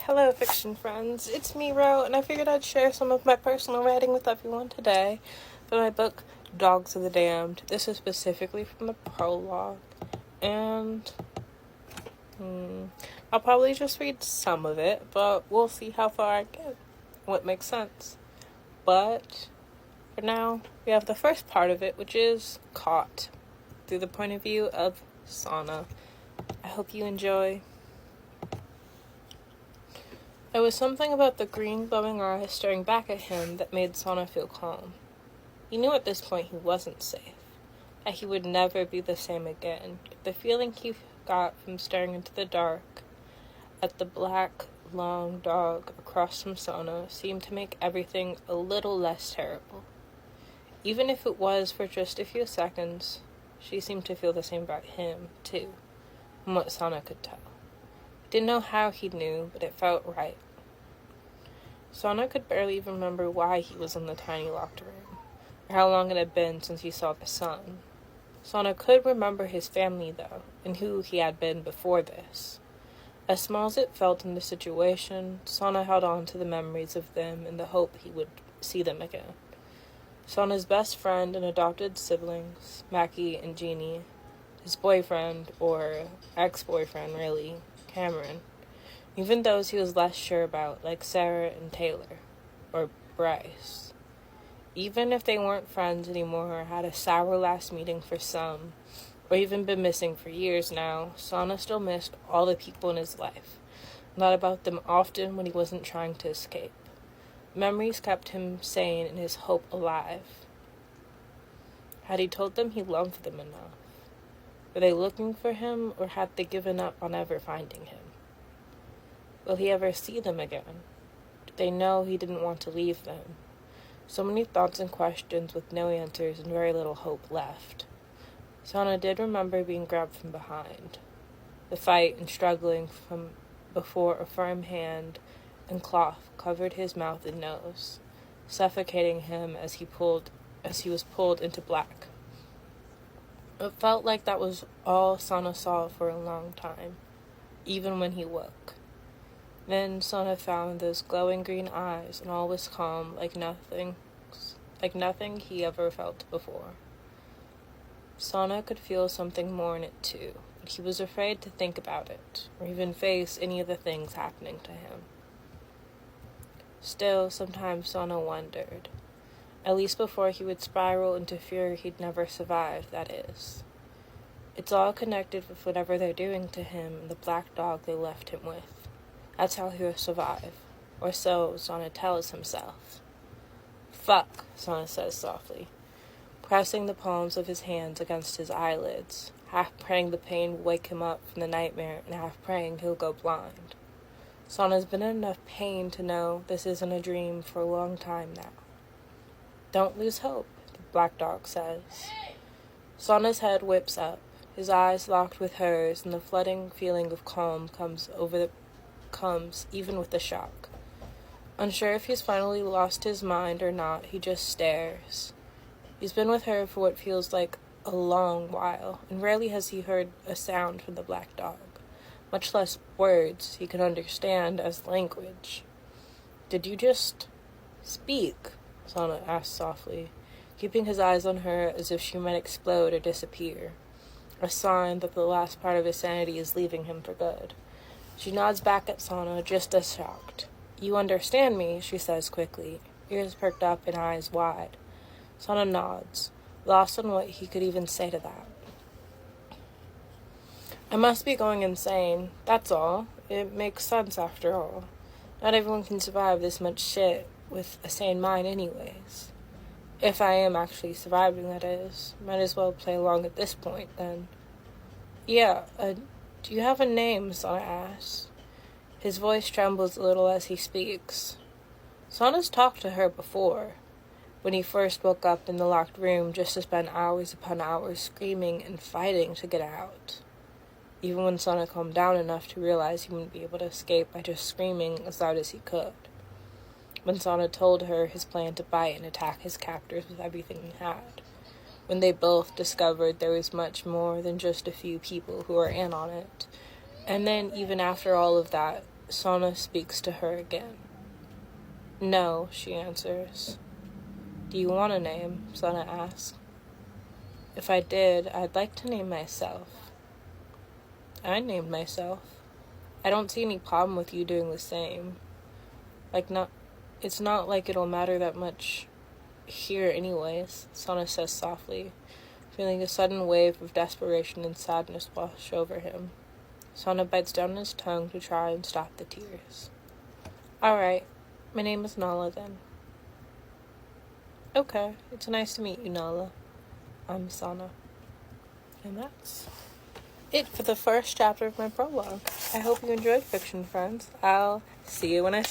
Hello fiction friends, it's me Ro, and I figured I'd share some of my personal writing with everyone today for my book Dogs of the Damned. This is specifically from the prologue, and I'll probably just read some of it, but we'll see how far I get, what makes sense. But for now, we have the first part of it, which is Caught, through the point of view of Sana. I hope you enjoy. There was something about the green glowing eyes staring back at him that made Sana feel calm. He knew at this point he wasn't safe, that he would never be the same again. The feeling he got from staring into the dark at the black, long dog across from Sana seemed to make everything a little less terrible. Even if it was for just a few seconds, she seemed to feel the same about him, too, from what Sana could tell. Didn't know how he knew, but it felt right. Sana could barely even remember why he was in the tiny locked room, or how long it had been since he saw the sun. Sana could remember his family, though, and who he had been before this. As small as it felt in the situation, Sana held on to the memories of them in the hope he would see them again. Sana's best friend and adopted siblings, Mackie and Jeannie, his boyfriend, or ex-boyfriend really, Cameron, even those he was less sure about, like Sarah and Taylor, or Bryce. Even if they weren't friends anymore or had a sour last meeting for some, or even been missing for years now, Sana still missed all the people in his life, thought about them often when he wasn't trying to escape. Memories kept him sane and his hope alive. Had he told them he loved them enough? Were they looking for him, or had they given up on ever finding him? Will he ever see them again? Did they know he didn't want to leave them? So many thoughts and questions with no answers and very little hope left. Sana did remember being grabbed from behind. The fight and struggling from before a firm hand and cloth covered his mouth and nose, suffocating him as he was pulled into black. It felt like that was all Sana saw for a long time, even when he woke. Then Sana found those glowing green eyes, and all was calm, like nothing he ever felt before. Sana could feel something more in it too, but he was afraid to think about it, or even face any of the things happening to him. Still, sometimes Sana wondered, at least before he would spiral into fear he'd never survive, that is. It's all connected with whatever they're doing to him and the black dog they left him with. That's how he'll survive, or so Sana tells himself. "Fuck," Sana says softly, pressing the palms of his hands against his eyelids, half praying the pain will wake him up from the nightmare and half praying he'll go blind. Sana's been in enough pain to know this isn't a dream for a long time now. "Don't lose hope," the black dog says. Sana's head whips up, his eyes locked with hers, and the flooding feeling of calm comes even with the shock. Unsure if he's finally lost his mind or not, he just stares. He's been with her for what feels like a long while, and rarely has he heard a sound from the black dog, much less words he could understand as language. "Did you just speak?" Sana asked softly, keeping his eyes on her as if she might explode or disappear, a sign that the last part of his sanity is leaving him for good. She nods back at Sana, just as shocked. "You understand me," she says quickly, ears perked up and eyes wide. Sana nods, lost on what he could even say to that. "I must be going insane, that's all. It makes sense after all. Not everyone can survive this much shit with a sane mind anyways. If I am actually surviving, that is. Might as well play along at this point, then." "Yeah, do you have a name?" Sana asks. His voice trembles a little as he speaks. Sana's talked to her before, when he first woke up in the locked room just to spend hours upon hours screaming and fighting to get out. Even when Sana calmed down enough to realize he wouldn't be able to escape by just screaming as loud as he could. When Sana told her his plan to bite and attack his captors with everything he had. When they both discovered there was much more than just a few people who were in on it. And then, even after all of that, Sana speaks to her again. No, she answers. Do you want a name? Sana asks. If I did, I'd like to name myself. I named myself. I don't see any problem with you doing the same. It's not like it'll matter that much here anyways, Sana says softly, feeling a sudden wave of desperation and sadness wash over him. Sana bites down on his tongue to try and stop the tears. Alright, my name is Nala then. Okay, it's nice to meet you, Nala. I'm Sana. And that's it for the first chapter of my prologue. I hope you enjoyed, fiction friends. I'll see you when I